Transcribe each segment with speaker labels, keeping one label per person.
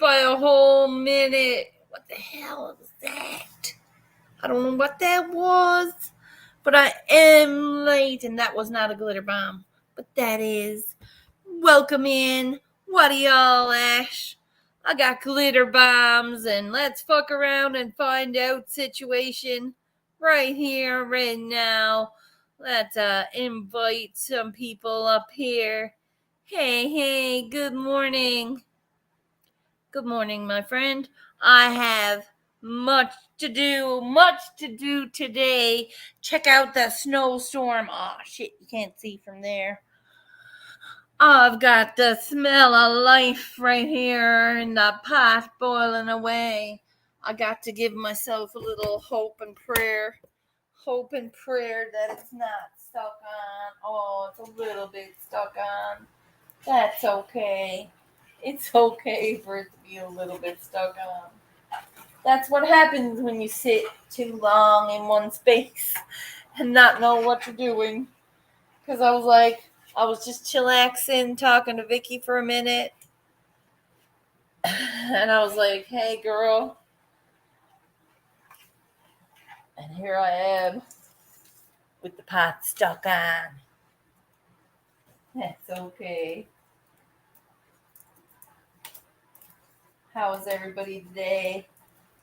Speaker 1: by a whole minute. What the hell was that? I don't know what that was, but I am late, and that was not a glitter bomb. But that is. Welcome in. What do y'all ash? I got glitter bombs, and let's fuck around and find out situation right here, right now. Let's invite some people up here. Hey, good morning. Good morning, my friend. I have much to do today. Check out the snowstorm. Oh, shit, you can't see from there. I've got the smell of life right here in the pot boiling away. I got to give myself a little hope and prayer. Hope and prayer that it's not stuck on. Oh, it's a little bit stuck on. That's okay. It's okay for it to be a little bit stuck on. That's what happens when you sit too long in one space and not know what you're doing. Because I was just chillaxing, talking to Vicky for a minute. And I was like, hey, girl. And here I am with the pot stuck on. That's okay. How is everybody today?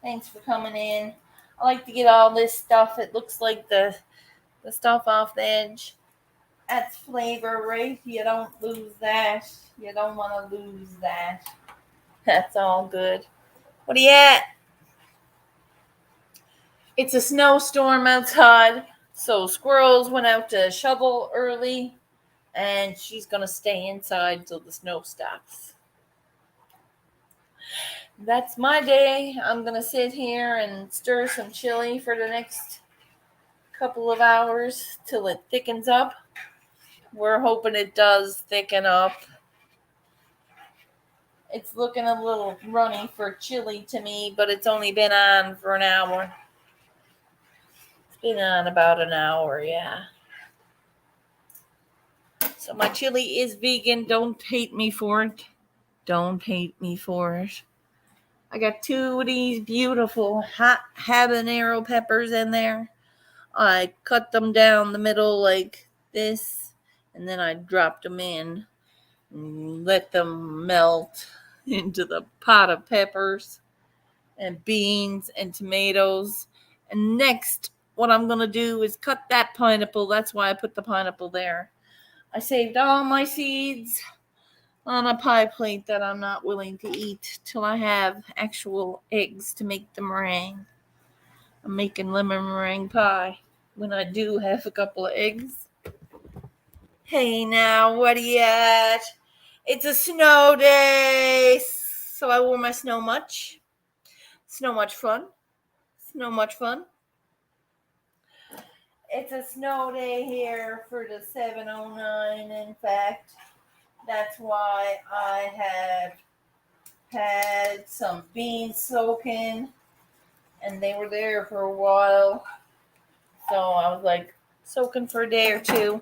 Speaker 1: Thanks for coming in. I like to get all this stuff. It looks like the stuff off the edge. That's flavor, right? You don't lose that. You don't want to lose that. That's all good. What are you at? It's a snowstorm outside, so Squirrels went out to shovel early, and she's going to stay inside till the snow stops. That's my day. I'm going to sit here and stir some chili for the next couple of hours till it thickens up. We're hoping it does thicken up. It's looking a little runny for chili to me, but it's only been on for an hour. It's been on about an hour, yeah. So my chili is vegan. Don't hate me for it. Don't hate me for it. I got 2 of these beautiful hot habanero peppers in there. I cut them down the middle like this, and then I dropped them in and let them melt into the pot of peppers and beans and tomatoes. And next, what I'm going to do is cut that pineapple. That's why I put the pineapple there. I saved all my seeds on a pie plate that I'm not willing to eat till I have actual eggs to make the meringue. I'm making lemon meringue pie when I do have a couple of eggs. Hey now, what are you at? It's a snow day, so I wore my snow much. Snow much fun. Snow much fun. It's a snow day here for the 709, in fact. That's why I have had some beans soaking, and they were there for a while. So I was like soaking for a day or two.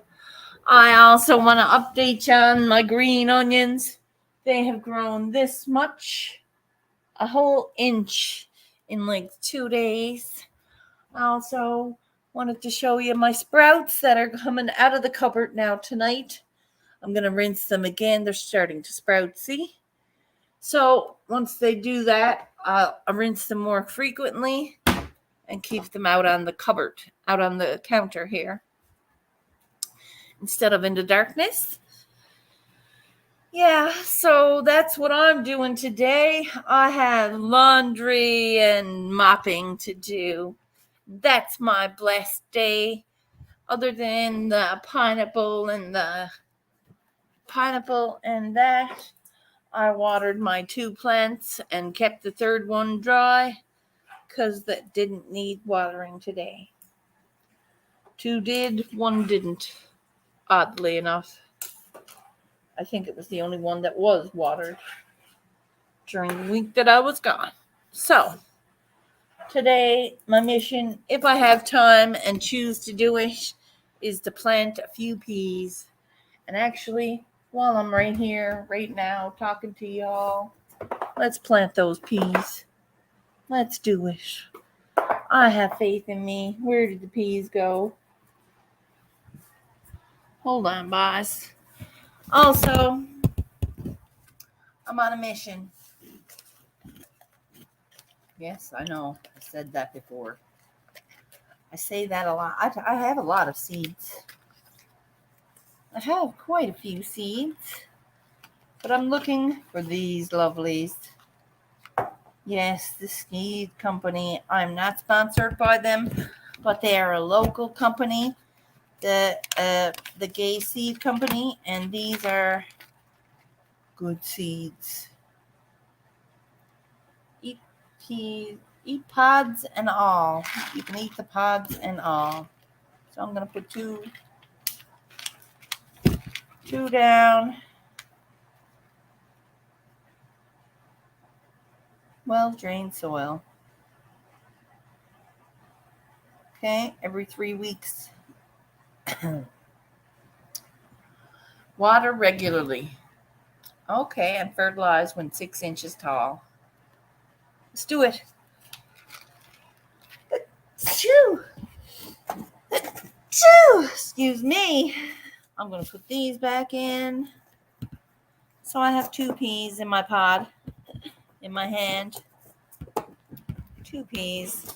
Speaker 1: I also want to update you on my green onions. They have grown this much, a whole inch in like 2 days. I also wanted to show you my sprouts that are coming out of the cupboard now tonight. I'm going to rinse them again. They're starting to sprout, see? So once they do that, I'll rinse them more frequently and keep them out on the cupboard, out on the counter here, instead of in the darkness. Yeah, so that's what I'm doing today. I have laundry and mopping to do. That's my blessed day. Other than the pineapple and that, I watered my 2 plants and kept the 3rd one dry because that didn't need watering today. 2 did, 1 didn't, oddly enough. I think it was the only one that was watered during the week that I was gone. So, today, my mission, if I have time and choose to do it, is to plant a few peas. And actually, while I'm right here, right now, talking to y'all, Let's plant those peas. Let's do it. I have faith in me. Where did the peas go? Hold on, boss. Also, I'm on a mission. Yes, I know. I said that before. I say that a lot. I have a lot of seeds. I have quite a few seeds. But I'm looking for these lovelies. Yes, the seed company. I'm not sponsored by them, but they are a local company. The Gay Seed Company, and these are good seeds. Eat pods and all. You can eat the pods and all. So I'm gonna put two down. Well drained soil. Okay, every 3 weeks. Water regularly. Okay, and fertilize when 6 inches tall. Let's do it. Shoo! Shoo! Excuse me. I'm going to put these back in. So I have 2 peas in my pod, in my hand. 2 peas.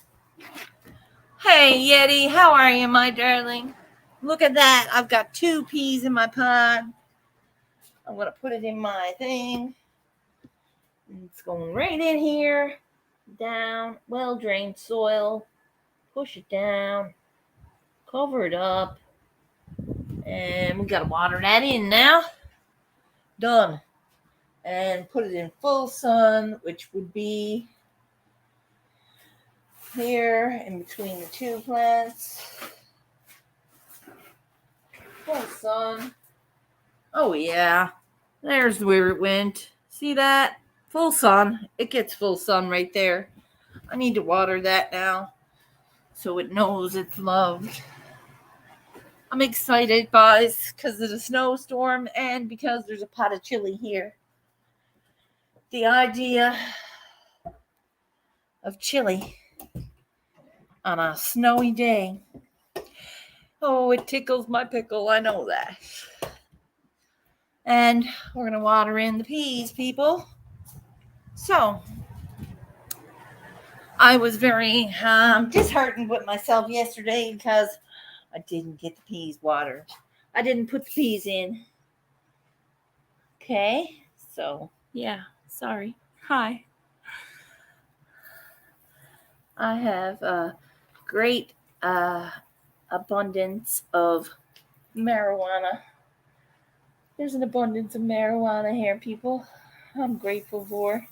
Speaker 1: Hey, Yeti, how are you, my darling? Look at that. I've got 2 peas in my pod. I'm going to put it in my thing. It's going right in here. Down. Well-drained soil. Push it down. Cover it up. And we got to water that in now. Done. And put it in full sun, which would be here in between the 2 plants. Full sun. Oh, yeah. There's where it went. See that? Full sun. It gets full sun right there. I need to water that now so it knows it's loved. I'm excited, guys, because of the snowstorm and because there's a pot of chili here. The idea of chili on a snowy day. Oh, it tickles my pickle. I know that. And we're going to water in the peas, people. So, I was very disheartened with myself yesterday because I didn't get the peas watered. I didn't put the peas in. Okay, so yeah, sorry. Hi. I have a great abundance of marijuana. There's an abundance of marijuana here, people. I'm grateful for.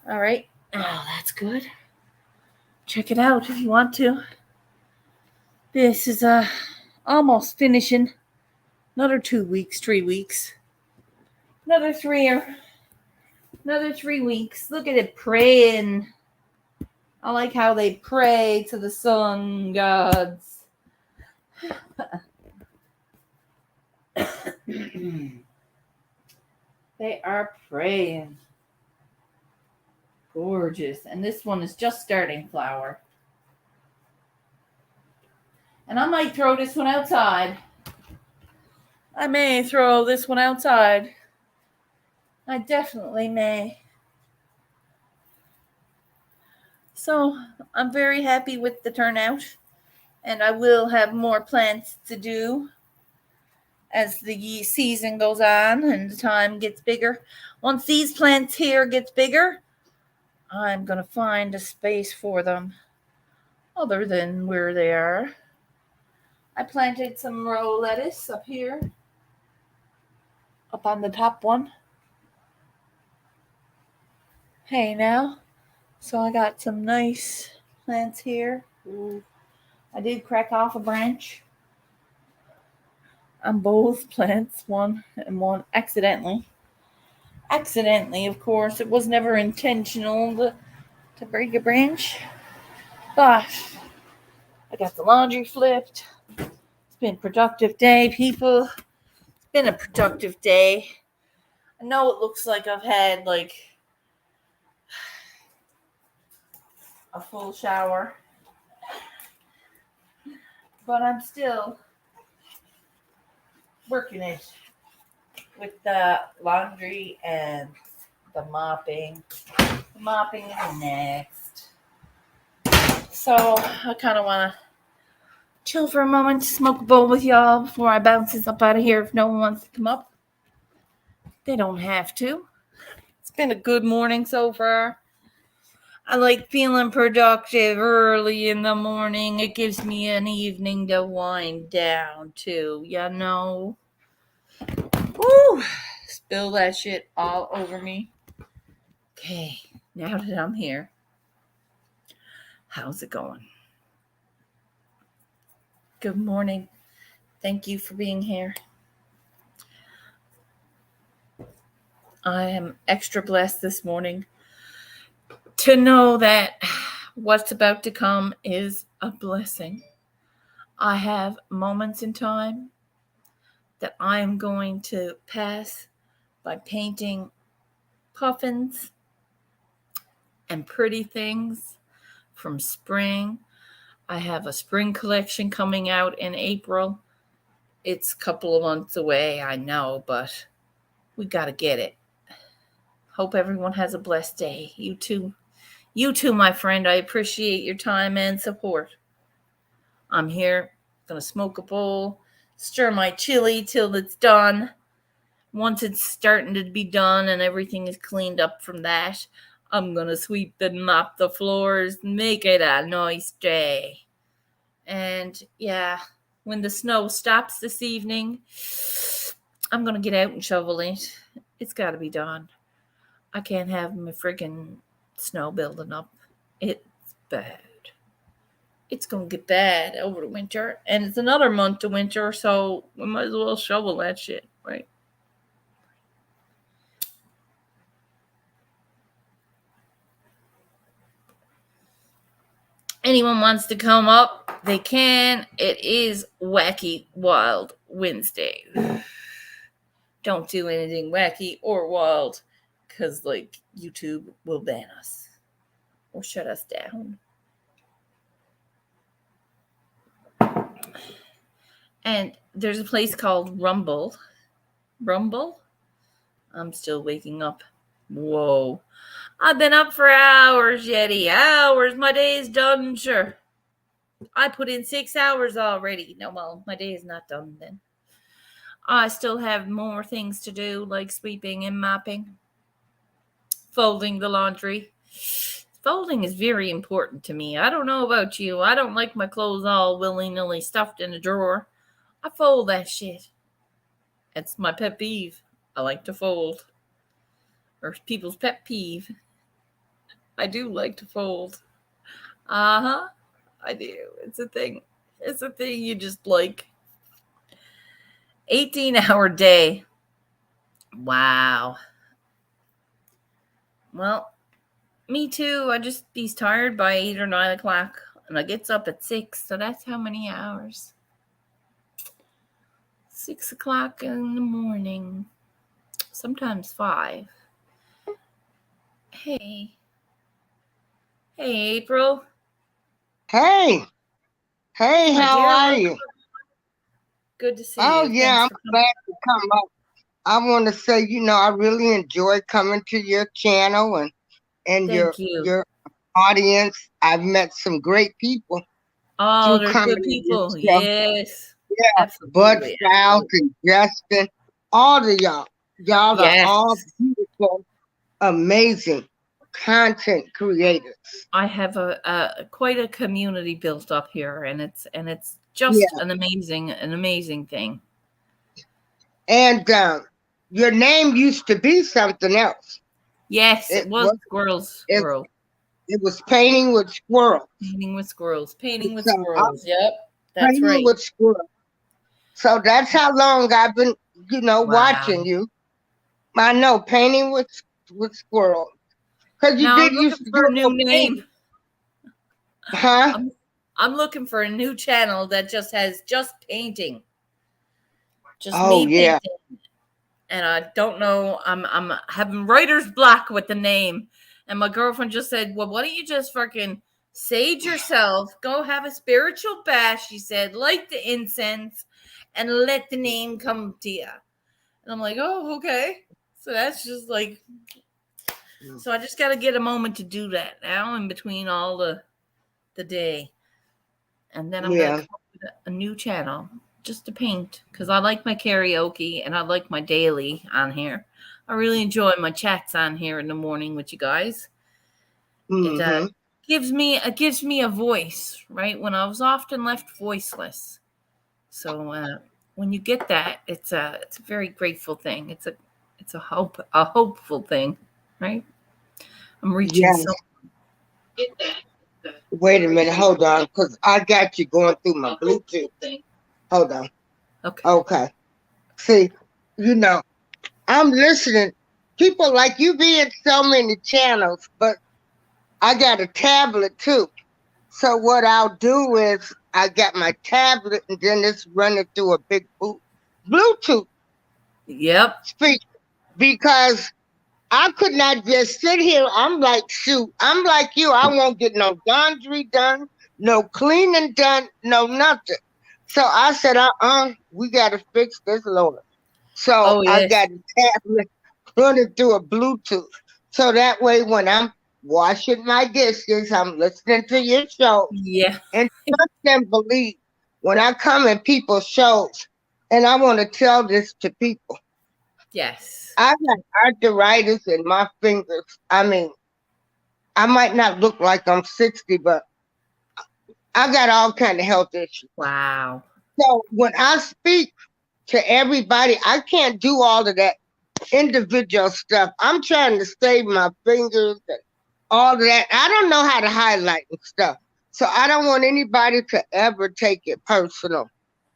Speaker 1: All right. Oh, that's good. Check it out if you want to. This is almost finishing. Another 2 weeks, 3 weeks. Another 3 weeks. Look at it praying. I like how they pray to the sun gods. They are praying. Gorgeous. And this one is just starting flower. And I might throw this one outside. I may throw this one outside. I definitely may. So I'm very happy with the turnout. And I will have more plants to do as the season goes on and the time gets bigger. Once these plants here gets bigger, I'm going to find a space for them other than where they are. I planted some row lettuce up here, up on the top one. Hey now. So I got some nice plants here. Ooh. I did crack off a branch on both plants, one accidentally. Accidentally, of course. It was never intentional to break a branch. But I got the laundry flipped. It's been a productive day, people. It's been a productive day. I know it looks like I've had a full shower, but I'm still working it with the laundry and the mopping. The mopping is next. So I kind of want to chill for a moment, smoke a bowl with y'all before I bounce this up out of here if no one wants to come up. They don't have to. It's been a good morning so far. I like feeling productive early in the morning. It gives me an evening to wind down too, you know. Woo! Spill that shit all over me. Okay, now that I'm here, how's it going? Good morning. Thank you for being here. I am extra blessed this morning to know that what's about to come is a blessing. I have moments in time that I am going to pass by painting puffins and pretty things from spring. I have a spring collection coming out in April. It's a couple of months away, I know, but we got to get it. Hope everyone has a blessed day. You too, my friend. I appreciate your time and support. I'm here, gonna smoke a bowl, stir my chili till it's done. Once it's starting to be done and everything is cleaned up from that, I'm gonna sweep and mop the floors, make it a nice day. And yeah, when the snow stops this evening, I'm gonna get out and shovel it. It's gotta be done. I can't have my friggin' snow building up. It's bad. It's going to get bad over the winter. And it's another month to winter, so we might as well shovel that shit, right? Anyone wants to come up, they can. It is Wacky Wild Wednesday. Don't do anything wacky or wild, because, like, YouTube will ban us or shut us down. And there's a place called Rumble. Rumble? I'm still waking up. Whoa. I've been up for hours, Yeti. Hours. My day is done, sure. I put in 6 hours already. No, well, my day is not done then. I still have more things to do, like sweeping and mopping, folding the laundry. Folding is very important to me. I don't know about you. I don't like my clothes all willy-nilly stuffed in a drawer. I fold that shit. It's my pet peeve. I like to fold. Or people's pet peeve. I do like to fold. Uh-huh. I do. It's a thing. It's a thing you just like. 18-hour day. Wow. Well, me too. I just be tired by 8 or 9 o'clock. And I gets up at 6. So that's how many hours? 6 o'clock in the morning. Sometimes 5. Hey. Hey, April.
Speaker 2: Hey, how are you?
Speaker 1: Good to see
Speaker 2: Oh,
Speaker 1: you.
Speaker 2: yeah,
Speaker 1: Thanks
Speaker 2: I'm glad to come up. I want to say, I really enjoy coming to your channel and
Speaker 1: Thank you.
Speaker 2: your audience. I've met some great people
Speaker 1: Oh,
Speaker 2: through
Speaker 1: there's
Speaker 2: coming
Speaker 1: good
Speaker 2: to your
Speaker 1: people.
Speaker 2: show.
Speaker 1: Yes.
Speaker 2: Yeah, Bud
Speaker 1: Absolutely.
Speaker 2: South and Justin, all of y'all. Y'all are
Speaker 1: Yes.
Speaker 2: all beautiful, amazing content creators.
Speaker 1: I have a quite a community built up here, and it's just
Speaker 2: Yeah,
Speaker 1: an amazing thing.
Speaker 2: and your name used to be something else.
Speaker 1: Yes, it
Speaker 2: It
Speaker 1: was
Speaker 2: was
Speaker 1: Squirrels
Speaker 2: it,
Speaker 1: World.
Speaker 2: it was painting with squirrels.
Speaker 1: Painting with squirrels. Painting with
Speaker 2: So
Speaker 1: squirrels. Yep, that's
Speaker 2: painting
Speaker 1: right.
Speaker 2: with squirrels. So that's how long I've been,
Speaker 1: Wow.
Speaker 2: watching you. I know painting with squirrels because you
Speaker 1: Now
Speaker 2: did
Speaker 1: I'm looking
Speaker 2: used to do
Speaker 1: for a
Speaker 2: a
Speaker 1: new
Speaker 2: little paint,
Speaker 1: name.
Speaker 2: huh?
Speaker 1: I'm looking for a new channel that just has just painting. Just
Speaker 2: Oh
Speaker 1: me
Speaker 2: yeah.
Speaker 1: painting. And I don't know. I'm having writer's block with the name. And my girlfriend just said, "Well, why don't you just fucking Sage yourself. Go have a spiritual bath, she said. Light the incense and let the name come to you. And I'm like, oh, okay. So that's just like, so I just got to get a moment to do that now in between all the day. And then I'm going to come up with a new channel just to paint because I like my karaoke and I like my daily on here. I really enjoy my chats on here in the morning with you guys. It gives me a voice, right? When I was often left voiceless. So when you get that, it's a very grateful thing. It's a hopeful thing, right? I'm reaching so.
Speaker 2: Wait a minute, hold on, because I got you going through my Bluetooth thing. Hold on. Okay. See, I'm listening. People like you be in so many channels, but I got a tablet too. So what I'll do is I got my tablet and then it's running through a big Bluetooth speaker because I could not just sit here. I'm like, shoot, I'm like you. I won't get no laundry done, no cleaning done, no nothing. So I said, we got to fix this, Lord. So I got a tablet running through a Bluetooth. So that way when I'm washing my dishes, I'm listening to your show.
Speaker 1: Yeah.
Speaker 2: And trust and believe when I come in people's shows, and I want to tell this to people.
Speaker 1: Yes.
Speaker 2: I got arthritis in my fingers. I mean, I might not look like I'm 60, but I got all kind of health issues.
Speaker 1: Wow.
Speaker 2: So when I speak to everybody, I can't do all of that individual stuff. I'm trying to save my fingers and all of that. I don't know how to highlight and stuff. So I don't want anybody to ever take it personal.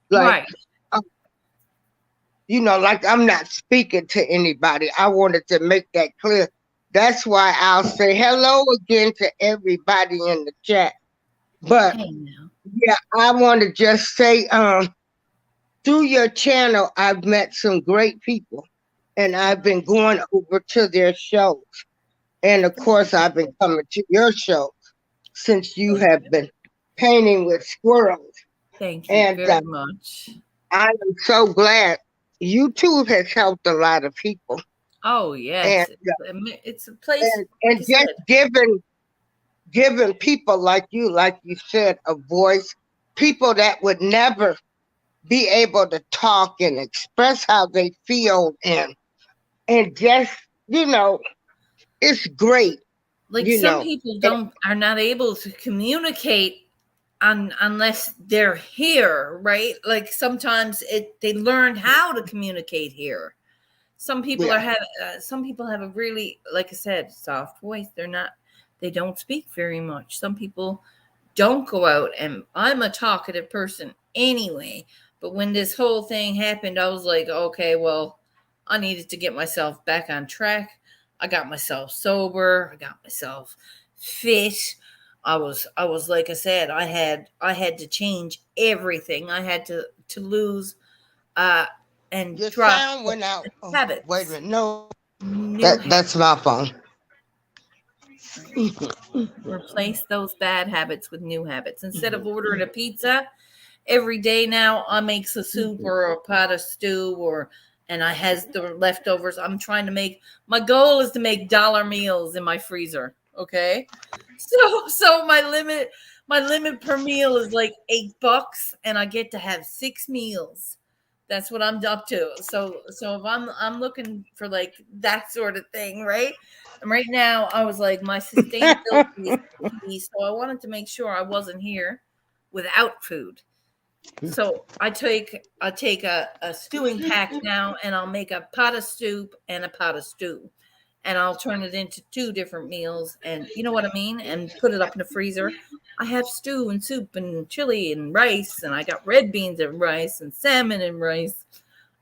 Speaker 2: Like, like I'm not speaking to anybody. I wanted to make that clear. That's why I'll say hello again to everybody in the chat. But yeah, I want to just say, through your channel, I've met some great people and I've been going over to their shows. And of course, I've been coming to your shows since you have been painting with squirrels.
Speaker 1: Thank you very much.
Speaker 2: I am so glad. YouTube has helped a lot of people.
Speaker 1: Oh yes, it's a place.
Speaker 2: And just giving people like you said, a voice. People that would never be able to talk and express how they feel, and just it's great.
Speaker 1: Like some people are not able to communicate unless they're here, right? Like sometimes they learn how to communicate here. Some people some people have a really, like I said, soft voice. They don't speak very much. Some people don't go out, and I'm a talkative person anyway. But when this whole thing happened, I was like, okay, well, I needed to get myself back on track. I got myself sober. I got myself fit. I was like I said, I had to change everything. I had to lose and
Speaker 2: your
Speaker 1: drop
Speaker 2: sound went out.
Speaker 1: habits.
Speaker 2: Wait a minute, no, that's my phone.
Speaker 1: Replace those bad habits with new habits. Instead of ordering a pizza every day, now I make a soup or a pot of stew, and I has the leftovers. I'm trying to make, my goal is to make dollar meals in my freezer. Okay, so my limit per meal is like $8, and I get to have 6 meals. That's what I'm up to. So if I'm looking for like that sort of thing, right? And right now I was like, my sustainability is key, so I wanted to make sure I wasn't here without food. So I take a stewing pack now, and I'll make a pot of soup and a pot of stew, and I'll turn it into 2 different meals, and you know what I mean, and put it up in the freezer. I have stew and soup and chili and rice, and I got red beans and rice and salmon and rice,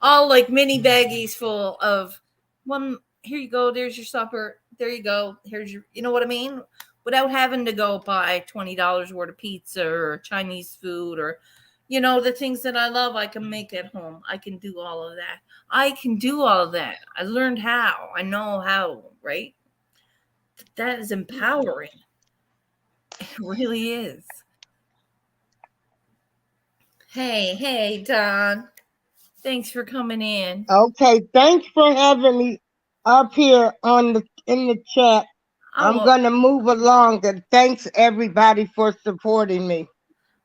Speaker 1: all like mini baggies full of one. Here you go. There's your supper. There you go. Here's your, you know what I mean? Without having to go buy $20 worth of pizza or Chinese food, or, the things that I love, I can make at home. I can do all of that. I learned how. I know how, right? That is empowering. It really is. Hey, Don. Thanks for coming in.
Speaker 2: Okay, thanks for having me up here in the chat. I'm gonna move along, and thanks everybody for supporting me.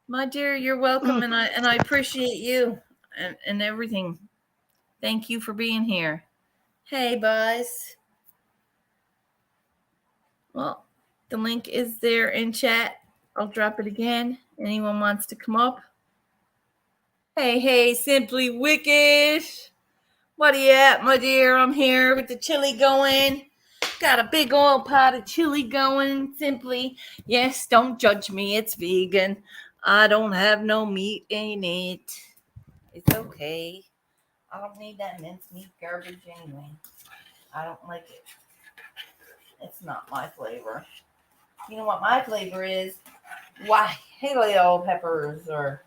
Speaker 1: My dear, you're welcome, and I appreciate you and everything. Thank you for being here. Hey, Buzz. Well, the link is there in chat. I'll drop it again. Anyone wants to come up? Hey, Simply Wicked. What are you at, my dear? I'm here with the chili going. Got a big old pot of chili going. Simply, yes, don't judge me. It's vegan. I don't have no meat in it. It's okay. I don't need that mincemeat garbage anyway. I don't like it. It's not my flavor. You know what my flavor is? Why, paleo peppers or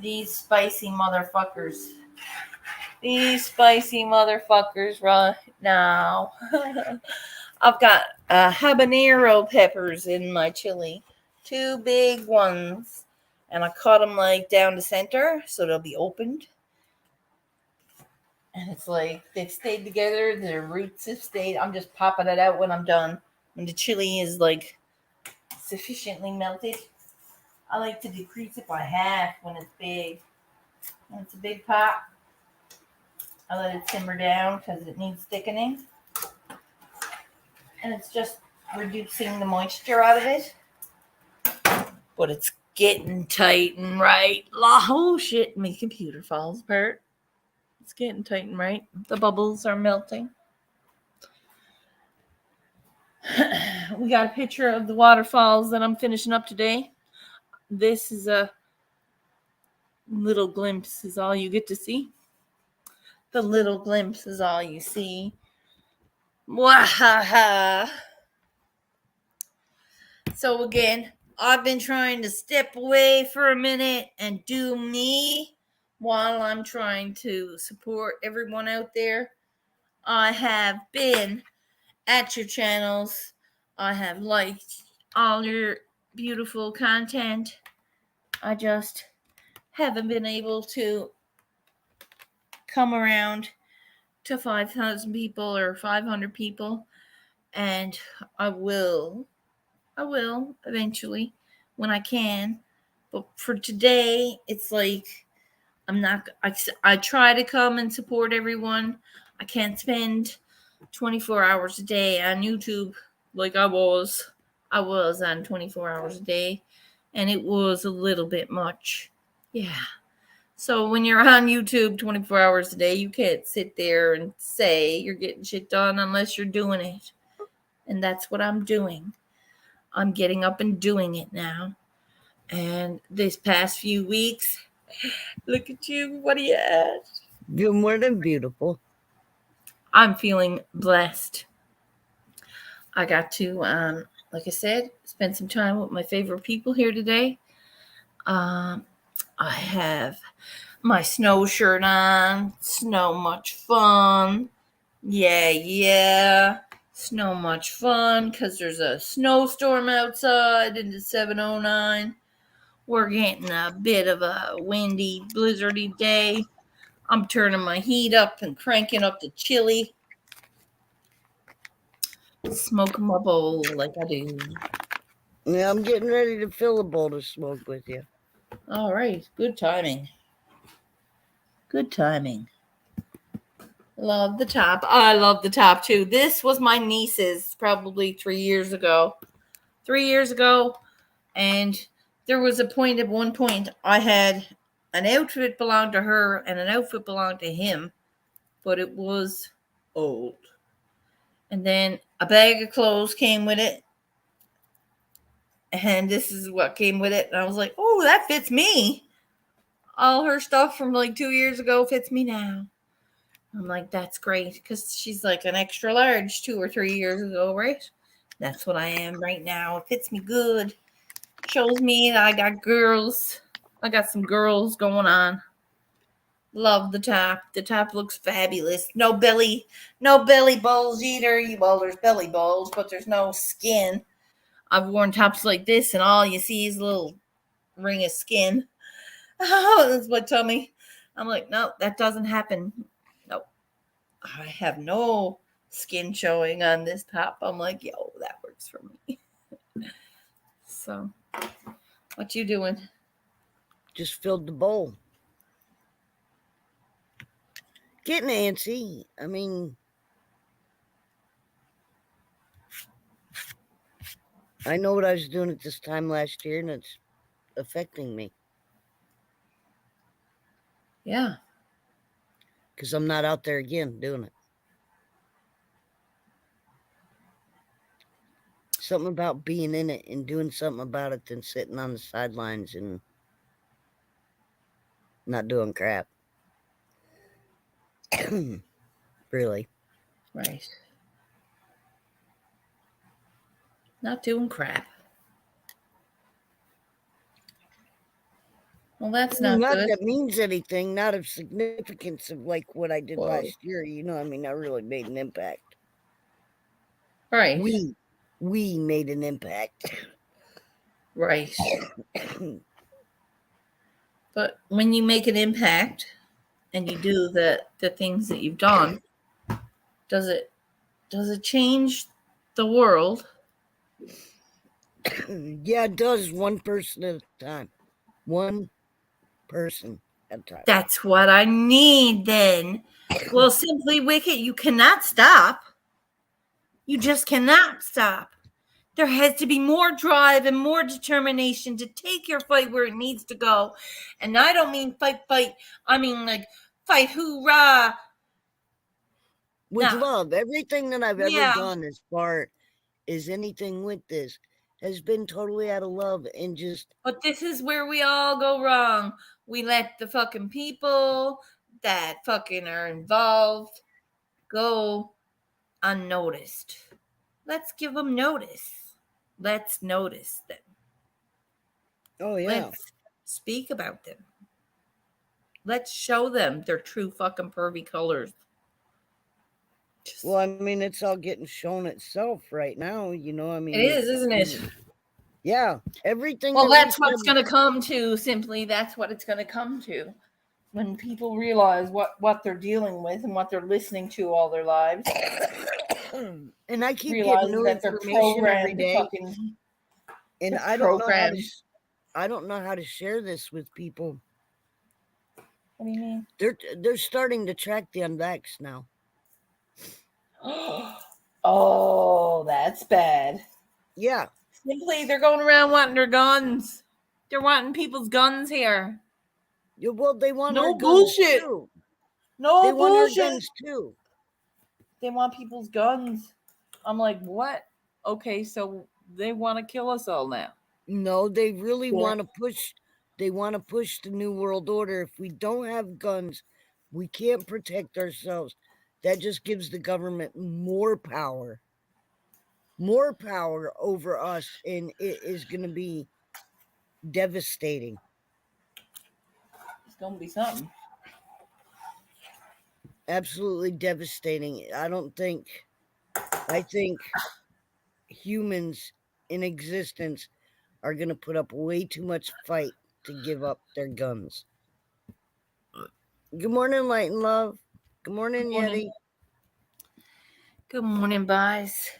Speaker 1: these spicy motherfuckers. These spicy motherfuckers right now. I've got habanero peppers in my chili. 2 big ones. And I cut them like down the center so they'll be opened. And it's like they've stayed together. Their roots have stayed. I'm just popping it out when I'm done. When the chili is like sufficiently melted. I like to decrease it by half when it's big. When it's a big pot, I let it simmer down because it needs thickening. And it's just reducing the moisture out of it. But it's getting tight and right. Oh shit, my computer falls apart. It's getting tight and right. The bubbles are melting. We got a picture of the waterfalls that I'm finishing up today. This is a little glimpse is all you get to see. The little glimpse is all you see. Wahaha. So again, I've been trying to step away for a minute and do me while I'm trying to support everyone out there. I have been at your channels. I have liked all your beautiful content. I just haven't been able to come around to 5,000 people or 500 people, and I will eventually when I can. But for today, it's like I try to come and support everyone. I can't spend 24 hours a day on YouTube like I was on 24 hours a day, and it was a little bit much. Yeah. So when you're on YouTube 24 hours a day, you can't sit there and say you're getting shit done unless you're doing it. And that's what I'm doing. I'm getting up and doing it now. And this past few weeks, look at you. What are you at?
Speaker 3: You're more than beautiful.
Speaker 1: I'm feeling blessed. I got to, like I said, spend some time with my favorite people here today. I have my snow shirt on. Snow much fun. Yeah. Snow much fun because there's a snowstorm outside into 709. We're getting a bit of a windy, blizzardy day. I'm turning my heat up and cranking up the chili. Smoking my bowl like I do.
Speaker 3: Yeah, I'm getting ready to fill a bowl to smoke with you.
Speaker 1: All right. Good timing. Love the top. I love the top too. This was my niece's probably 3 years ago. 3 years ago. And there was at one point, I had an outfit belonged to her and an outfit belonged to him, but it was old. And then a bag of clothes came with it. And this is what came with it. And I was like, oh, that fits me. All her stuff from like 2 years ago fits me now. I'm like, that's great. Because she's like an extra large 2 or 3 years ago, right? That's what I am right now. It fits me good. Shows me that I got girls. I got some girls going on. Love the top. The top looks fabulous. No belly bulge either. Well, there's belly bulge, but there's no skin. I've worn tops like this, and all you see is a little ring of skin. Oh, that's what told me. I'm like, no, that doesn't happen. No, I have no skin showing on this top. I'm like, yo, that works for me. So, what you doing?
Speaker 3: Just filled the bowl. Getting antsy. I mean, I know what I was doing at this time last year, and it's affecting me.
Speaker 1: Yeah.
Speaker 3: Because I'm not out there again doing it. Something about being in it and doing something about it than sitting on the sidelines and not doing crap. Really.
Speaker 1: Right. Not doing crap. Well, that's not good.
Speaker 3: That means anything, not of significance of like what I did last year. You know, I mean, I really made an impact.
Speaker 1: Right.
Speaker 3: We made an impact.
Speaker 1: Right. But when you make an impact and you do the things that you've done, does it change the world?
Speaker 3: Yeah, it does, one person at a time. One person at a time.
Speaker 1: That's what I need then. Well, Simply Wicked, you cannot stop. You just cannot stop. There has to be more drive and more determination to take your fight where it needs to go. And I don't mean fight. I mean like fight, hoorah.
Speaker 3: With love. Everything that I've ever done as far as anything with this has been totally out of love and just...
Speaker 1: But this is where we all go wrong. We let the fucking people that fucking are involved go unnoticed. Let's give them notice. Let's notice them.
Speaker 3: Oh, yeah.
Speaker 1: Let's speak about them. Let's show them their true fucking pervy colors.
Speaker 3: Well, I mean, it's all getting shown itself right now, you know. I mean,
Speaker 1: it is, isn't it?
Speaker 3: Yeah, everything.
Speaker 1: Well, that's what's going to come to. Simply, that's what it's going to come to when people realize what they're dealing with and what they're listening to all their lives.
Speaker 3: And I keep getting new information every day, and I don't know how to share this with people.
Speaker 1: What do you mean?
Speaker 3: They're starting to track the unvaxxed now.
Speaker 1: Oh, that's bad.
Speaker 3: Yeah.
Speaker 1: Simply, they're going around wanting their guns. They're wanting people's guns here.
Speaker 3: Yeah, well, they want
Speaker 1: no
Speaker 3: our
Speaker 1: bullshit.
Speaker 3: Guns too.
Speaker 1: No
Speaker 3: they
Speaker 1: bullshit.
Speaker 3: Want our guns too.
Speaker 1: They want people's guns. I'm like, what? Okay, so they want to kill us all now.
Speaker 3: No, they really want to push. They want to push the New World Order. If we don't have guns, we can't protect ourselves. That just gives the government more power over us, and it is going to be devastating.
Speaker 1: It's going to be something.
Speaker 3: Absolutely devastating. I think humans in existence are going to put up way too much fight to give up their guns. Good morning, Light and Love. Good morning, Yeti.
Speaker 1: Good morning, guys.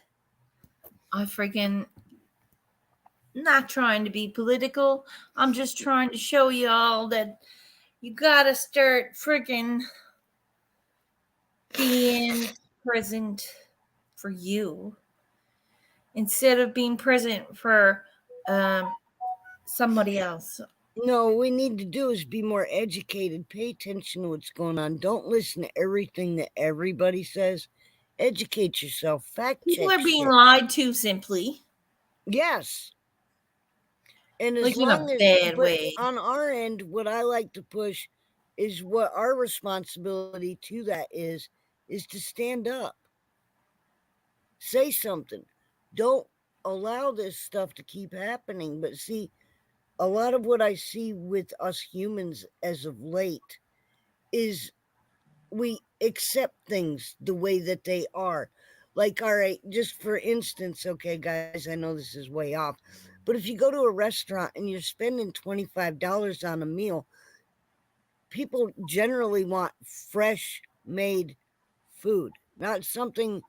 Speaker 1: I freaking not trying to be political. I'm just trying to show y'all that you gotta start freaking being present for you instead of being present for somebody else.
Speaker 3: No, what we need to do is be more educated. Pay attention to what's going on. Don't listen to everything that everybody says. Educate yourself. Fact check.
Speaker 1: People are being lied to, Simply.
Speaker 3: Yes. And as
Speaker 1: like
Speaker 3: long
Speaker 1: in a bad way.
Speaker 3: On our end, what I like to push is what our responsibility to that is to stand up. Say something. Don't allow this stuff to keep happening. But see, a lot of what I see with us humans as of late is we accept things the way that they are. Like, all right, just for instance, okay, guys, I know this is way off, but if you go to a restaurant and you're spending $25 on a meal, people generally want fresh made food, not something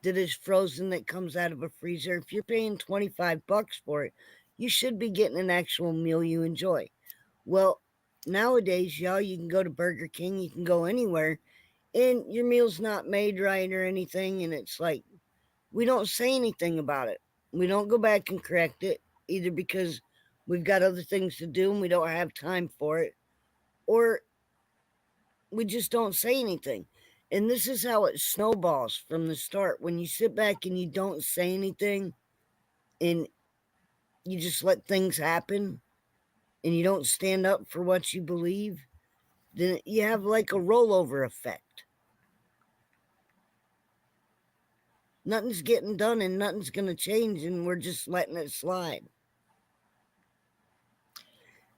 Speaker 3: that is frozen that comes out of a freezer. If you're paying $25 for it, you should be getting an actual meal you enjoy. Well, nowadays, y'all, you can go to Burger King, you can go anywhere, and your meal's not made right or anything. And it's like, we don't say anything about it. We don't go back and correct it, either because we've got other things to do and we don't have time for it, or we just don't say anything. And this is how it snowballs from the start. When you sit back and you don't say anything and you just let things happen and you don't stand up for what you believe, then you have like a rollover effect. Nothing's getting done and nothing's going to change, and we're just letting it slide.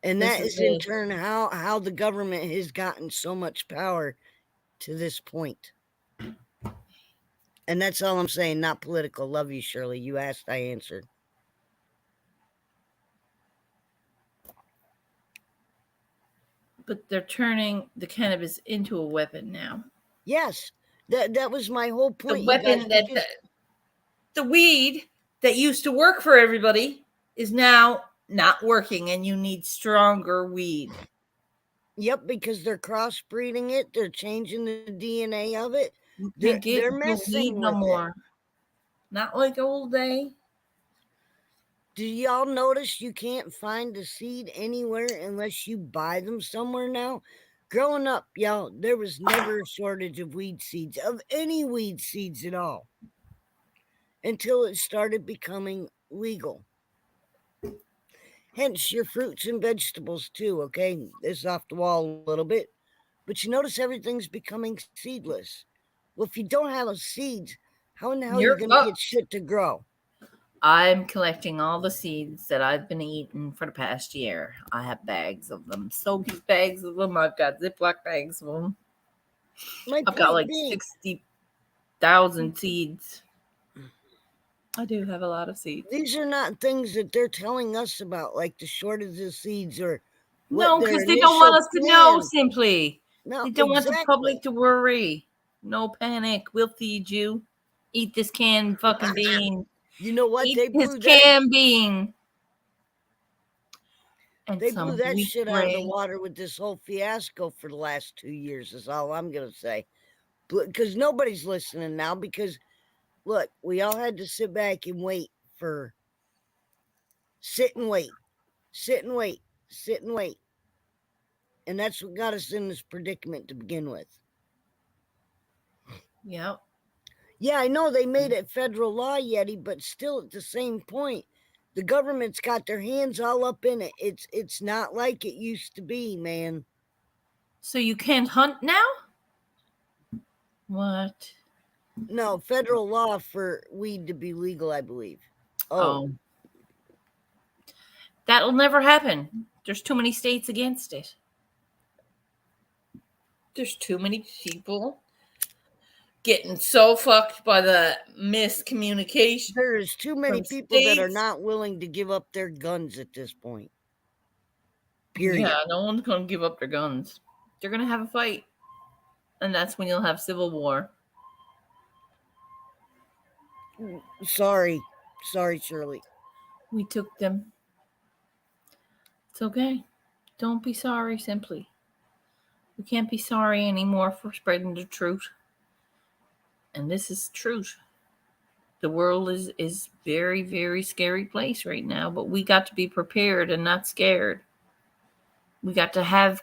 Speaker 3: And that is in turn how the government has gotten so much power to this point. And that's all I'm saying, not political. Love you, Shirley. You asked, I answered.
Speaker 1: But they're turning the cannabis into a weapon now.
Speaker 3: Yes, that was my whole point.
Speaker 1: The weapon the weed that used to work for everybody is now not working, and you need stronger weed.
Speaker 3: Yep, because they're crossbreeding it. They're changing the DNA of it.
Speaker 1: You can't get
Speaker 3: they're
Speaker 1: no
Speaker 3: messing
Speaker 1: weed no
Speaker 3: with
Speaker 1: more.
Speaker 3: it.
Speaker 1: Not like old day.
Speaker 3: Do y'all notice you can't find a seed anywhere unless you buy them somewhere now? Growing up, y'all, there was never a shortage of weed seeds, of any weed seeds at all, until it started becoming legal. Hence your fruits and vegetables too, okay? This is off the wall a little bit. But you notice everything's becoming seedless. Well, if you don't have seeds, how in the hell are you going to get shit to grow?
Speaker 1: I'm collecting all the seeds that I've been eating for the past year. I have bags of them, soaking bags of them. I've got Ziploc bags of them. I've got like 60,000 seeds. I do have a lot of seeds.
Speaker 3: These are not things that they're telling us about, like the shortage of seeds or
Speaker 1: no, because they don't want us to know. Simply,
Speaker 3: no,
Speaker 1: they don't want the public to worry. No panic. We'll feed you. Eat this canned fucking bean.
Speaker 3: You know what?
Speaker 1: Eat this canned bean. And
Speaker 3: they blew that shit out of the water with this whole fiasco for the last 2 years, is all I'm going to say. Because nobody's listening now, because, look, we all had to sit back and wait for... Sit and wait. Sit and wait. Sit and wait. And that's what got us in this predicament to begin with.
Speaker 1: Yep.
Speaker 3: Yeah, I know they made it federal law, Yeti, but still at the same point, the government's got their hands all up in it. It's not like it used to be, man.
Speaker 1: So you can't hunt now? What?
Speaker 3: No, federal law for weed to be legal, I believe. Oh.
Speaker 1: That'll never happen. There's too many states against it. There's too many people getting so fucked by the miscommunication.
Speaker 3: There's too many people that are not willing to give up their guns at this point. Period.
Speaker 1: Yeah, no one's going to give up their guns. They're going to have a fight. And that's when you'll have civil war.
Speaker 3: Sorry, Shirley.
Speaker 1: We took them. It's okay. Don't be sorry, simply. We can't be sorry anymore for spreading the truth. And this is truth. The world is very, very scary place right now, but we got to be prepared and not scared. We got to have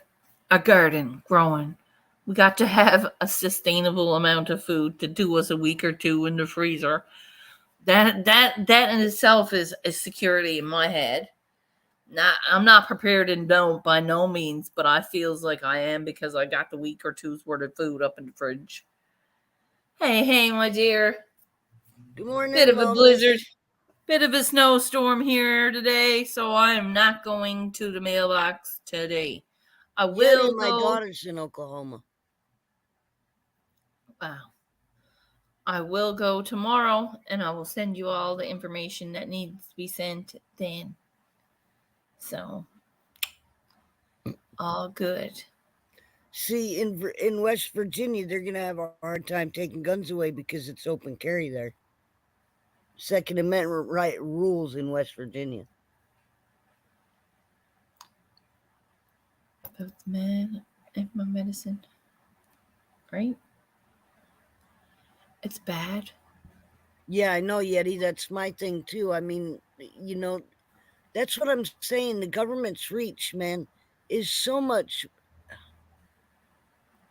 Speaker 1: a garden growing. We got to have a sustainable amount of food to do us a week or two in the freezer. That in itself is security in my head. I'm not prepared and don't by no means, but I feels like I am because I got the week or two's worth of food up in the fridge. Hey, my dear.
Speaker 3: Good morning.
Speaker 1: Bit of a blizzard. Bit of a snowstorm here today, so I am not going to the mailbox today. I will
Speaker 3: my daughter's in Oklahoma.
Speaker 1: Wow. I will go tomorrow and I will send you all the information that needs to be sent then. So, all good.
Speaker 3: See, in West Virginia, they're going to have a hard time taking guns away because it's open carry there. Second Amendment right rules in West Virginia.
Speaker 1: Both man and my medicine. Right? It's bad.
Speaker 3: Yeah, I know, Yeti. That's my thing, too. I mean, that's what I'm saying. The government's reach, man, is so much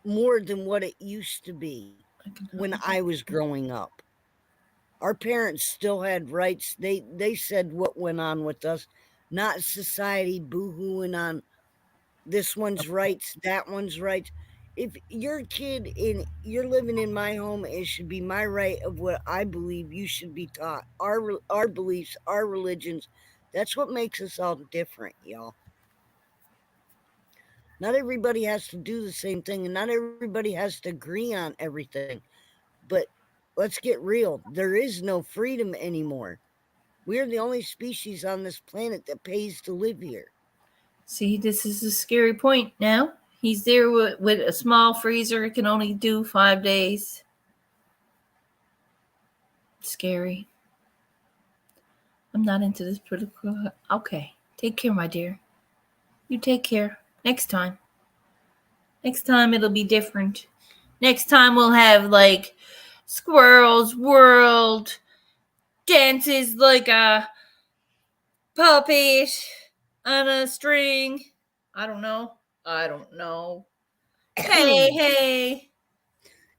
Speaker 3: more than what it used to be when I was growing up. Our parents still had rights. They said what went on with us, not society boo-hooing on this one's rights, that one's rights. If you're a kid and you're living in my home, it should be my right of what I believe you should be taught. Our beliefs, our religions. That's what makes us all different, y'all. Not everybody has to do the same thing, and not everybody has to agree on everything. But let's get real. There is no freedom anymore. We're the only species on this planet that pays to live here.
Speaker 1: See, this is a scary point now. He's there with a small freezer. It can only do 5 days. Scary. I'm not into this political. Okay. Take care, my dear. You take care. Next time. Next time it'll be different. Next time we'll have like Squirrels World dances like a puppet on a string. I don't know. Hey.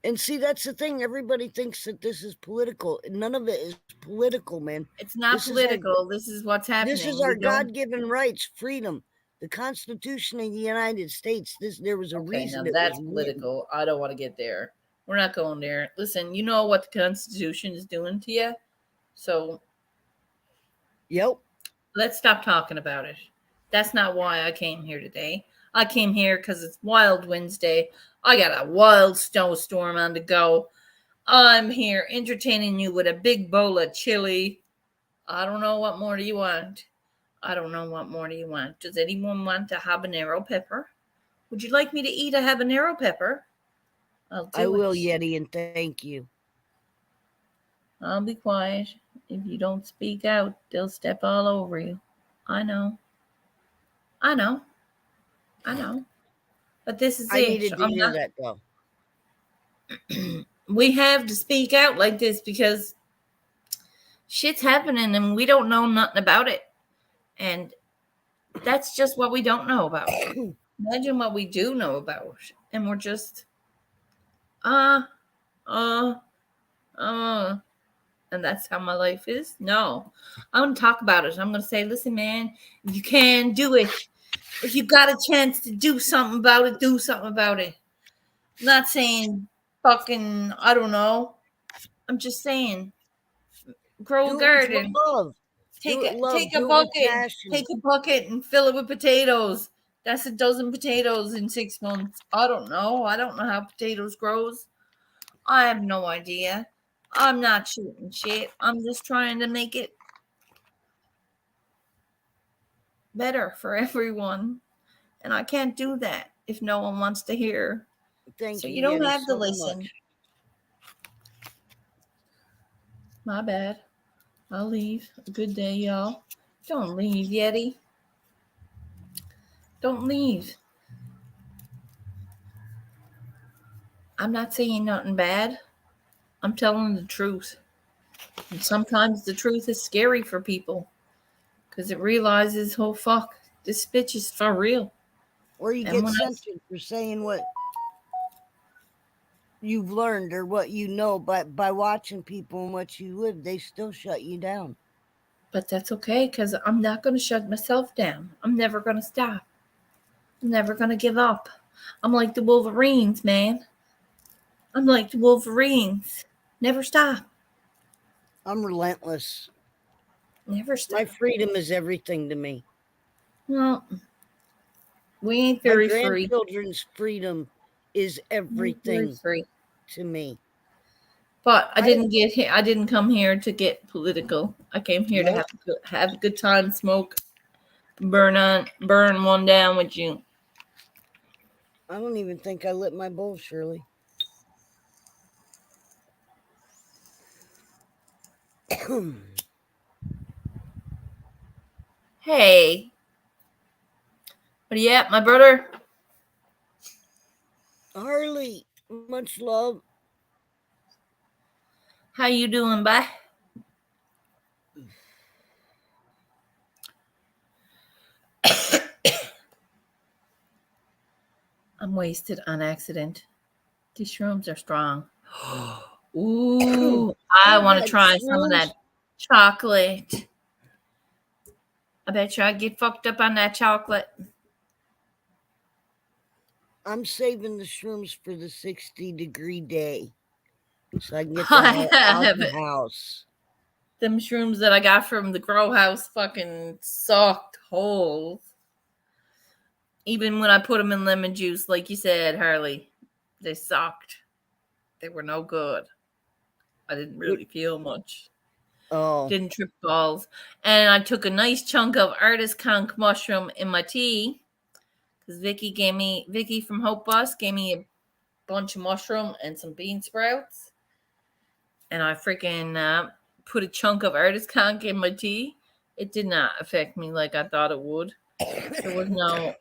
Speaker 3: And see, that's the thing. Everybody thinks that this is political. None of it is political, man.
Speaker 1: It's not political. This is what's happening.
Speaker 3: This is our God-given rights, freedom, the Constitution of the United States. There was a reason.
Speaker 1: Now that's political. I don't want to get there. We're not going there. Listen, you know what the Constitution is doing to you? So,
Speaker 3: yep.
Speaker 1: Let's stop talking about it. That's not why I came here today. I came here because it's Wild Wednesday. I got a wild snowstorm on the go. I'm here entertaining you with a big bowl of chili. I don't know what more do you want. Does anyone want a habanero pepper? Would you like me to eat a habanero pepper?
Speaker 3: I will, Yeti, and thank you.
Speaker 1: I'll be quiet. If you don't speak out, they'll step all over you. I know. But this is
Speaker 3: I needed to hear that, though.
Speaker 1: We have to speak out like this because shit's happening and we don't know nothing about it. And that's just what we don't know about. Imagine what we do know about. And we're just, and that's how my life is. No, I'm going to talk about it. I'm going to say, listen, man, if you can do it, if you got a chance to do something about it, do something about it. I'm not saying fucking, I don't know. I'm just saying, grow a garden. Take a bucket and fill it with potatoes. That's a dozen potatoes in 6 months. I don't know. I don't know how potatoes grows. I have no idea. I'm not shooting shit. I'm just trying to make it better for everyone. And I can't do that if no one wants to hear.
Speaker 3: Thank you.
Speaker 1: You don't have to listen. My bad. I'll leave. Good day, y'all. Don't leave, Yeti. Don't leave. I'm not saying nothing bad. I'm telling the truth. And sometimes the truth is scary for people because it realizes, oh, fuck, this bitch is for real.
Speaker 3: Or you get censored for saying what you've learned or what you know, but by watching people and what you live, they still shut you down.
Speaker 1: But that's okay because I'm not going to shut myself down. I'm never going to stop. I'm never going to give up. I'm like the Wolverines, man. I'm like the Wolverines. Never stop.
Speaker 3: I'm relentless.
Speaker 1: Never stop.
Speaker 3: My freedom is everything to me.
Speaker 1: Well, we ain't very free.
Speaker 3: My grandchildren's freedom is everything to me.
Speaker 1: But I didn't get here. I didn't come here to get political. I came here to have a good time, smoke, burn one down with you.
Speaker 3: I don't even think I lit my bowl, Shirley.
Speaker 1: Hey, what are you at, my brother?
Speaker 3: Harley, much love.
Speaker 1: How you doing, bye? I'm wasted on accident. These shrooms are strong. Ooh, I want to try some of that chocolate. I bet you I get fucked up on that chocolate.
Speaker 3: I'm saving the shrooms for the 60-degree day, so I can get them out of the house.
Speaker 1: Them shrooms that I got from the grow house fucking sucked holes. Even when I put them in lemon juice, like you said, Harley, they sucked. They were no good. I didn't really feel much.
Speaker 3: Oh.
Speaker 1: Didn't trip balls. And I took a nice chunk of artist conch mushroom in my tea. Because Vicky from Hope Bus gave me a bunch of mushroom and some bean sprouts. And I freaking put a chunk of artist conch in my tea. It did not affect me like I thought it would. There was no...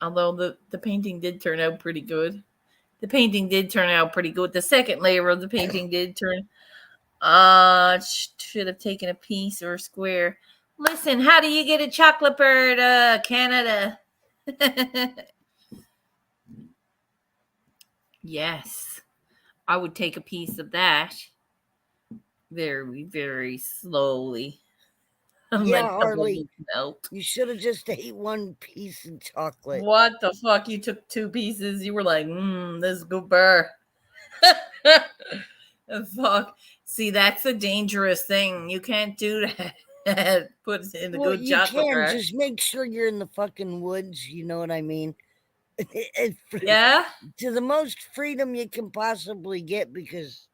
Speaker 1: Although the painting did turn out pretty good. The second layer of the painting did turn... should have taken a piece or a square. Listen, how do you get a chocolate bird, Canada? Yes, I would take a piece of that very, very slowly.
Speaker 3: Yeah, Harley, you should have just ate one piece of chocolate.
Speaker 1: What the fuck? You took 2 pieces. You were like, this is good burr. Fuck. See, that's a dangerous thing. You can't do that. Put it in a good chocolate bar.
Speaker 3: Just make sure you're in the fucking woods. You know what I mean?
Speaker 1: Yeah?
Speaker 3: To the most freedom you can possibly get, because...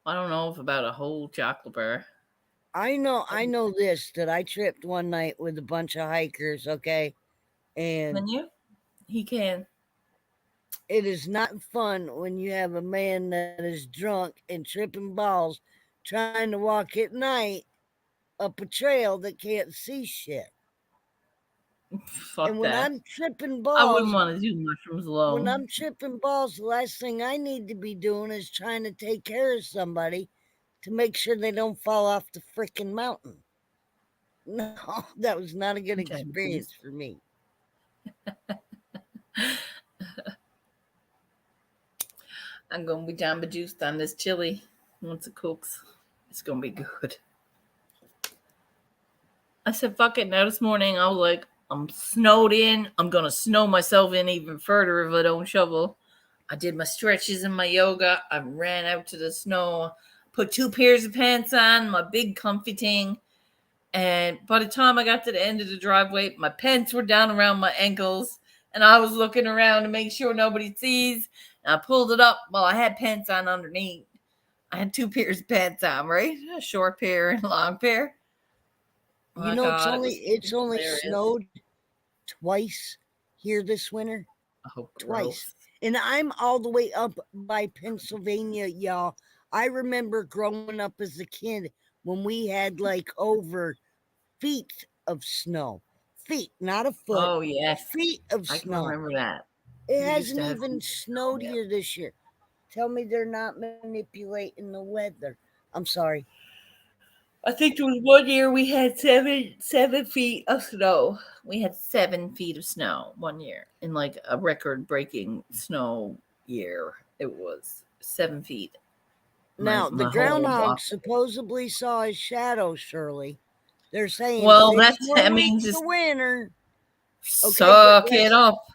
Speaker 1: I don't know if about a whole chocolate bar.
Speaker 3: I know this, that I tripped one night with a bunch of hikers, okay? And...
Speaker 1: Can you? He can.
Speaker 3: It is not fun when you have a man that is drunk and tripping balls trying to walk at night up a trail that can't see shit.
Speaker 1: Fuck
Speaker 3: and when
Speaker 1: that.
Speaker 3: I'm tripping balls...
Speaker 1: I wouldn't want to do mushrooms alone.
Speaker 3: When I'm tripping balls, the last thing I need to be doing is trying to take care of somebody to make sure they don't fall off the freaking mountain. No, that was not a good experience for me.
Speaker 1: I'm going to be jamba juiced on this chili once it cooks. It's going to be good. I said, fuck it. Now this morning, I was like, I'm snowed in. I'm going to snow myself in even further if I don't shovel. I did my stretches and my yoga. I ran out to the snow, put 2 pairs of pants on, my big comfy thing. And by the time I got to the end of the driveway, my pants were down around my ankles. And I was looking around to make sure nobody sees. And I pulled it up. Well, I had pants on underneath. I had 2 pairs of pants on, right? A short pair and a long pair.
Speaker 3: You know, it's only snowed twice here this winter. Twice. And I'm all the way up by Pennsylvania, y'all. I remember growing up as a kid when we had like over feet of snow. Feet, not a foot.
Speaker 1: Oh, yes.
Speaker 3: Feet of snow.
Speaker 1: I can remember that.
Speaker 3: It hasn't even snowed here this year. Tell me they're not manipulating the weather. I'm sorry.
Speaker 1: I think there was one year we had 7 feet of snow. We had 7 feet of snow one year in like a record-breaking snow year. It was 7 feet.
Speaker 3: Now, the groundhog supposedly saw his shadow, Shirley. They're saying,
Speaker 1: well, that means
Speaker 3: it's the winter.
Speaker 1: Okay, suck it up.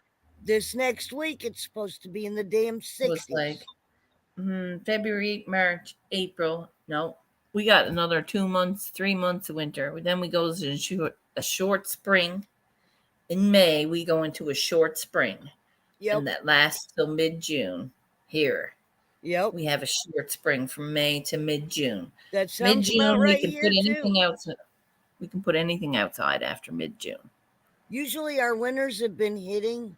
Speaker 3: This next week, it's supposed to be in the damn 60s.
Speaker 1: It was like February, March, April. No, we got another 2 months, 3 months of winter. Then we go to a short spring. In May, we go into a short spring. Yep. And that lasts till mid-June here.
Speaker 3: Yep.
Speaker 1: We have a short spring from May to mid-June.
Speaker 3: That sounds about
Speaker 1: Mid-June, we
Speaker 3: right
Speaker 1: can
Speaker 3: here
Speaker 1: put
Speaker 3: too.
Speaker 1: anything outside. We can put anything outside after mid-June.
Speaker 3: Usually our winters have been hitting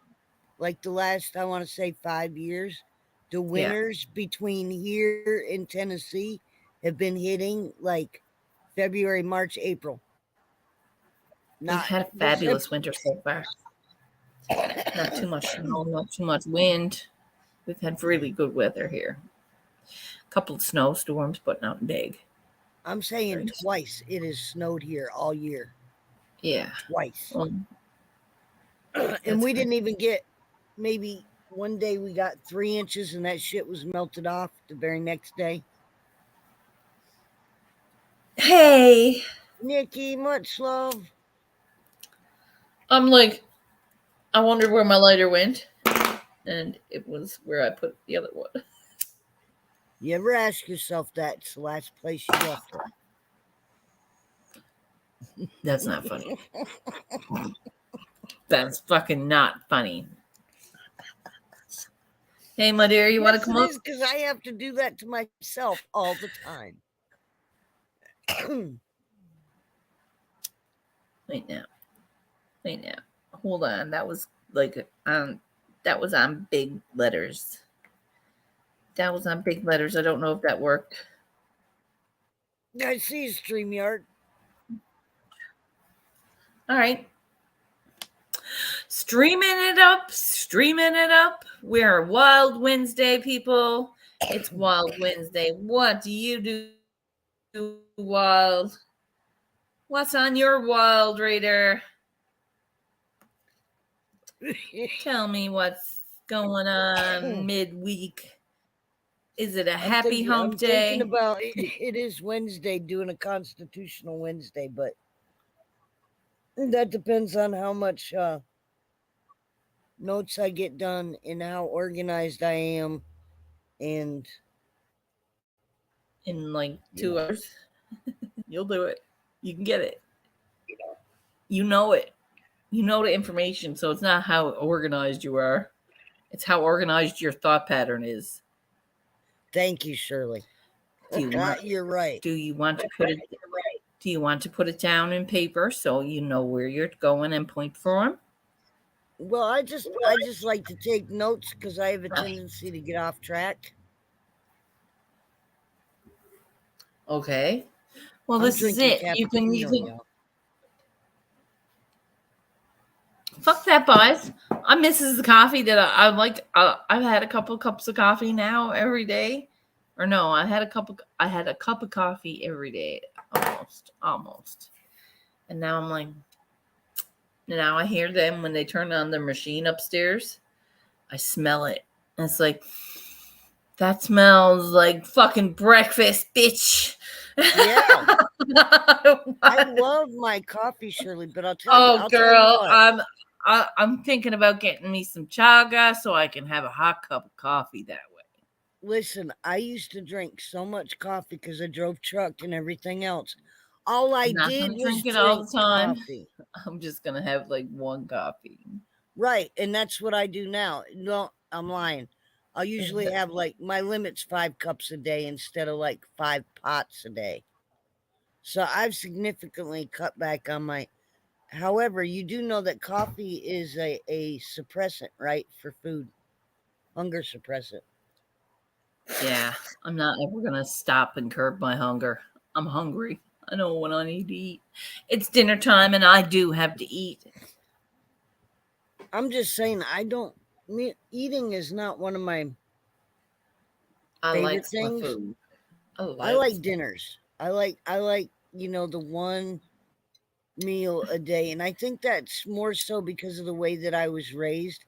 Speaker 3: like the last, I want to say 5 years. The winters between here in Tennessee have been hitting like February, March, April.
Speaker 1: We've had a fabulous winter so far. Not too much snow, not too much wind. We've had really good weather here. A couple of snowstorms, but not big.
Speaker 3: I'm saying twice it has snowed here all year.
Speaker 1: Yeah.
Speaker 3: Twice.
Speaker 1: Well,
Speaker 3: and we didn't even get, maybe one day we got 3 inches and that shit was melted off the very next day.
Speaker 1: Hey.
Speaker 3: Nikki, much love.
Speaker 1: I'm like, I wondered where my lighter went. And it was where I put the other one.
Speaker 3: You ever ask yourself that? It's the last place you left it.
Speaker 1: That's not funny. That's fucking not funny. Hey, my dear, you want to come up?
Speaker 3: Because I have to do that to myself all the time.
Speaker 1: Wait now. Hold on. That was like that was on big letters. I don't know if that worked.
Speaker 3: I see StreamYard.
Speaker 1: All right. Streaming it up. We're Wild Wednesday, people. It's Wild Wednesday. What do you do, Wild? What's on your Wild Radar? Tell me what's going on midweek. Is it a happy hump day?
Speaker 3: I'm thinking about it is Wednesday, doing a Constitutional Wednesday, but that depends on how much notes I get done and how organized I am. And
Speaker 1: in like 2 hours, you'll do it. You can get it. You know it. You know the information, so it's not how organized you are. It's how organized your thought pattern is.
Speaker 3: Thank you, Shirley. You're right.
Speaker 1: Do you want to put it? Do you want to put it down in paper so you know where you're going and point for them?
Speaker 3: Well, I just like to take notes because I have a tendency to get off track.
Speaker 1: Okay. Well, this is it. You can. Fuck that, boys. I misses the coffee that I like. I've had a couple cups of coffee now every day, or no, I had a cup of coffee every day, almost. And now I'm like, now I hear them when they turn on their machine upstairs. I smell it. And it's like, that smells like fucking breakfast, bitch.
Speaker 3: Yeah. I love my coffee, Shirley, but I'll tell you.
Speaker 1: Oh, girl, I'm thinking about getting me some chaga so I can have a hot cup of coffee that way.
Speaker 3: Listen, I used to drink so much coffee because I drove truck and everything else. All I did was drink it all the time. Coffee.
Speaker 1: I'm just gonna have like one coffee.
Speaker 3: Right, and that's what I do now. No, I'm lying. I'll usually have like my limit's 5 cups a day instead of like 5 pots a day. So I've significantly cut back on my. However, you do know that coffee is a suppressant, right, for food, hunger suppressant.
Speaker 1: Yeah, I'm not ever gonna stop and curb my hunger. I'm hungry. I know when I need to eat. It's dinner time, and I do have to eat.
Speaker 3: I'm just saying, eating is not one of my favorite things.
Speaker 1: Food.
Speaker 3: I like dinners. I like the one meal a day, and I think that's more so because of the way that I was raised.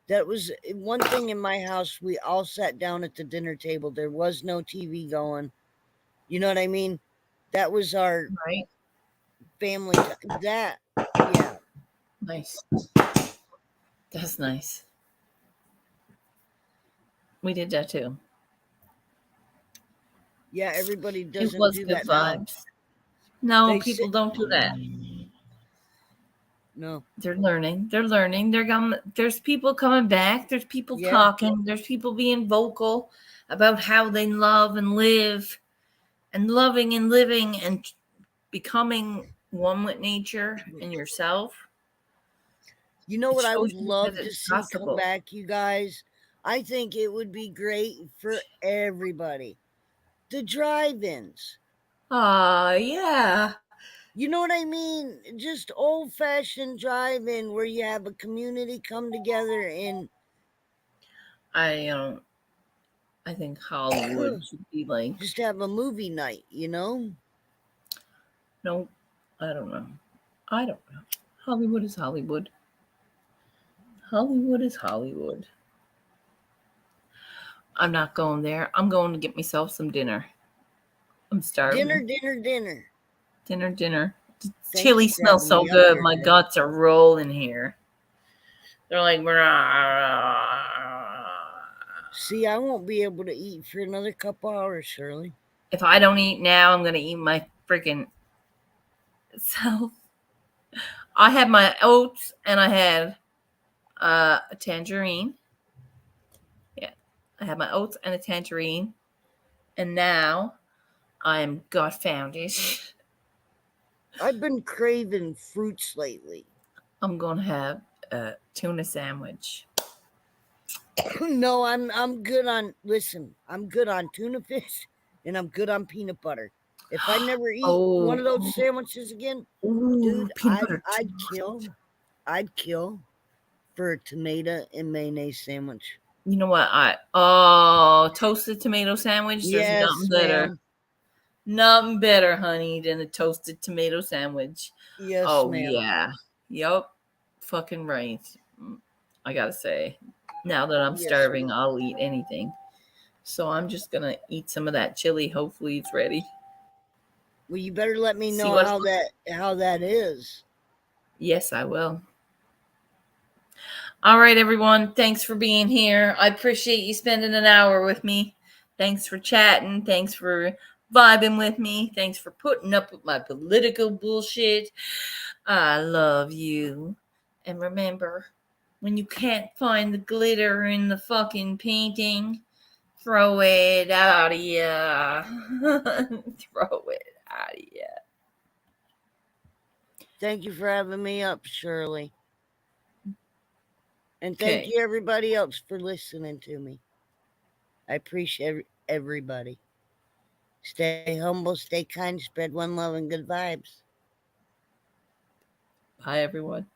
Speaker 3: That was one thing in my house. We all sat down at the dinner table. There was no TV going. You know what I mean? That was our family. Yeah.
Speaker 1: Nice. That's nice. We did that too.
Speaker 3: Yeah, everybody doesn't do that
Speaker 1: vibes. No, people don't do that.
Speaker 3: No.
Speaker 1: They're learning. There's people coming back. There's people talking. There's people being vocal about how they love and live and loving and living and becoming one with nature and yourself.
Speaker 3: You know
Speaker 1: It
Speaker 3: what I would
Speaker 1: shows you that
Speaker 3: love to
Speaker 1: it's
Speaker 3: see come
Speaker 1: possible.
Speaker 3: back, you guys? I think it would be great for everybody. The drive-ins.
Speaker 1: Yeah.
Speaker 3: You know what I mean? Just old-fashioned drive-in where you have a community come together and
Speaker 1: I think Hollywood should be like,
Speaker 3: just have a movie night, you know?
Speaker 1: no, I don't know. I don't know. Hollywood is Hollywood. Hollywood is Hollywood. I'm not going there. I'm going to get myself some dinner. I'm starving.
Speaker 3: Dinner.
Speaker 1: Dinner.
Speaker 3: Thank
Speaker 1: Chili
Speaker 3: you for
Speaker 1: smells
Speaker 3: having
Speaker 1: so
Speaker 3: me up
Speaker 1: good.
Speaker 3: here,
Speaker 1: My
Speaker 3: man.
Speaker 1: guts are rolling here. They're like,
Speaker 3: See, I won't be able to eat for another couple hours, Shirley.
Speaker 1: if I don't eat now, I'm going to eat my freaking self. I had my oats and I had a tangerine. Yeah. I had my oats and a tangerine. And now I'm God founded.
Speaker 3: I've been craving fruits lately.
Speaker 1: I'm going to have a tuna sandwich.
Speaker 3: No, I'm good on. Listen, I'm good on tuna fish, and I'm good on peanut butter. If I never eat one of those sandwiches again, dude, I'd kill for a tomato and mayonnaise sandwich.
Speaker 1: You know what? Toasted tomato sandwich. There's
Speaker 3: Yes,
Speaker 1: nothing better.
Speaker 3: ma'am.
Speaker 1: Nothing better, honey, than a toasted tomato sandwich.
Speaker 3: Yes,
Speaker 1: Oh
Speaker 3: ma'am.
Speaker 1: yeah. Yup. Fucking right. I gotta say, now that I'm starving, I'll eat anything. So I'm just gonna eat some of that chili. Hopefully it's ready.
Speaker 3: Well, you better let me know how that is.
Speaker 1: Yes, I will. All right, everyone. Thanks for being here. I appreciate you spending an hour with me. Thanks for chatting. Thanks for vibing with me. Thanks for putting up with my political bullshit. I love you. And remember, when you can't find the glitter in the fucking painting, throw it out of ya. Throw it out of ya.
Speaker 3: Thank you for having me up, Shirley. And thank you, everybody else, for listening to me. I appreciate everybody. Stay humble, stay kind, spread one love and good vibes.
Speaker 1: Bye, everyone.